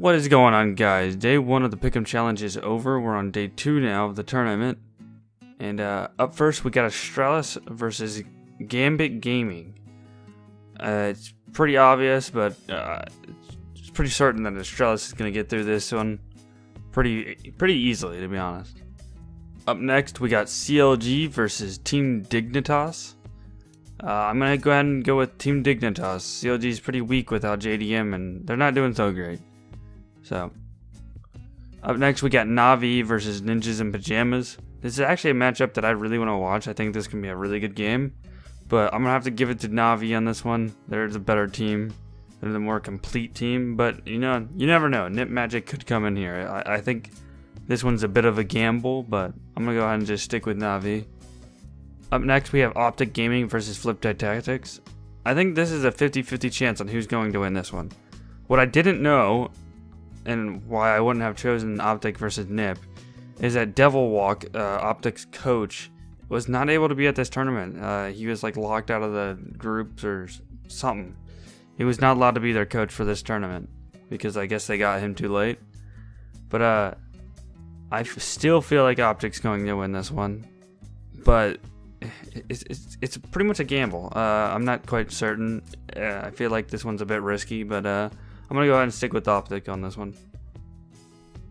What is going on, guys? Day 1 of the Pick'em Challenge is over. We're on day 2 now of the tournament. And up first, we got Australis versus Gambit Gaming. It's pretty obvious, but it's pretty certain that Australis is going to get through this one pretty easily, to be honest. Up next, we got CLG versus Team Dignitas. I'm going to go ahead and go with Team Dignitas. CLG is pretty weak without JDM, and they're not doing so great. So, up next, we got Navi versus Ninjas in Pajamas. This is actually a matchup that I really want to watch. I think this can be a really good game. But I'm going to have to give it to Navi on this one. They're the better team. They're the more complete team. But, you know, you never know. Nip Magic could come in here. I think this one's a bit of a gamble, but I'm going to go ahead and just stick with Navi. Up next, we have Optic Gaming versus Fliptide Tactics. I think this is a 50-50 chance on who's going to win this one. What I didn't know, and why I wouldn't have chosen Optic versus Nip, is that Devil Walk, Optic's coach, was not able to be at this tournament. He was like locked out of the groups or something. He was not allowed to be their coach for this tournament because I guess they got him too late. But I still feel like Optic's going to win this one, but it's pretty much a gamble. I'm not quite certain. I feel like this one's a bit risky, but I'm gonna go ahead and stick with Optic on this one.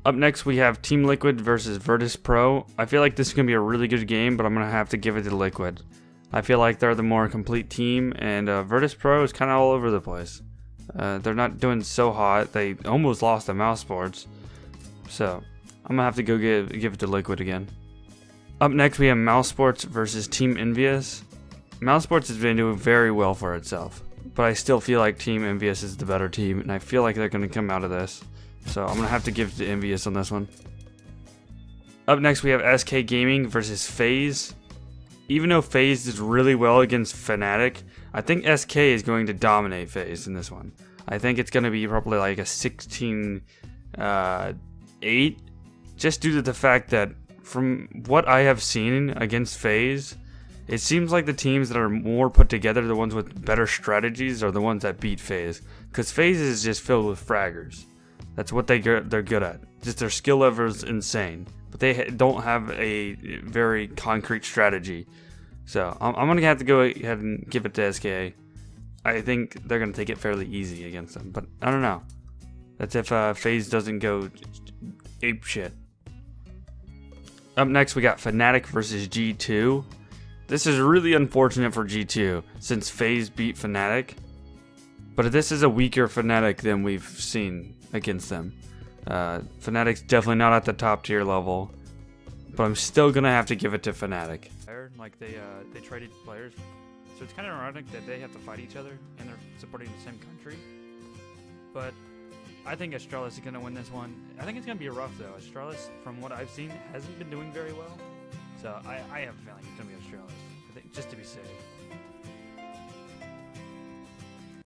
Up next, we have Team Liquid versus Virtus Pro. I feel like this is going to be a really good game, but I'm going to have to give it to Liquid. I feel like they're the more complete team, and Virtus Pro is kind of all over the place. They're not doing so hot. They almost lost to Mouse Sports. So, I'm going to have to go give it to Liquid again. Up next, we have Mouse Sports versus Team Envious. Mouse Sports has been doing very well for itself, but I still feel like Team Envious is the better team, and I feel like they're going to come out of this. So I'm going to have to give it to Envious on this one. Up next, we have SK Gaming versus FaZe. Even though FaZe did really well against Fnatic, I think SK is going to dominate FaZe in this one. I think it's going to be probably like a 16-8, just due to the fact that from what I have seen against FaZe, it seems like the teams that are more put together, the ones with better strategies, are the ones that beat FaZe. Because FaZe is just filled with fraggers. That's what they're good at. Just their skill level is insane, but they don't have a very concrete strategy. So I'm gonna have to go ahead and give it to SK. I think they're gonna take it fairly easy against them, but I don't know. That's if FaZe doesn't go ape shit. Up next, we got Fnatic versus G2. This is really unfortunate for G2 since FaZe beat Fnatic, but this is a weaker Fnatic than we've seen against them. Fnatic's definitely not at the top tier level, but I'm still gonna have to give it to Fnatic. Like they traded players, so it's kind of ironic that they have to fight each other and they're supporting the same country. But I think Australis is gonna win this one. I think it's gonna be rough though. Australis, from what I've seen, hasn't been doing very well, so I have a feeling it's gonna be Australis. I think just to be safe.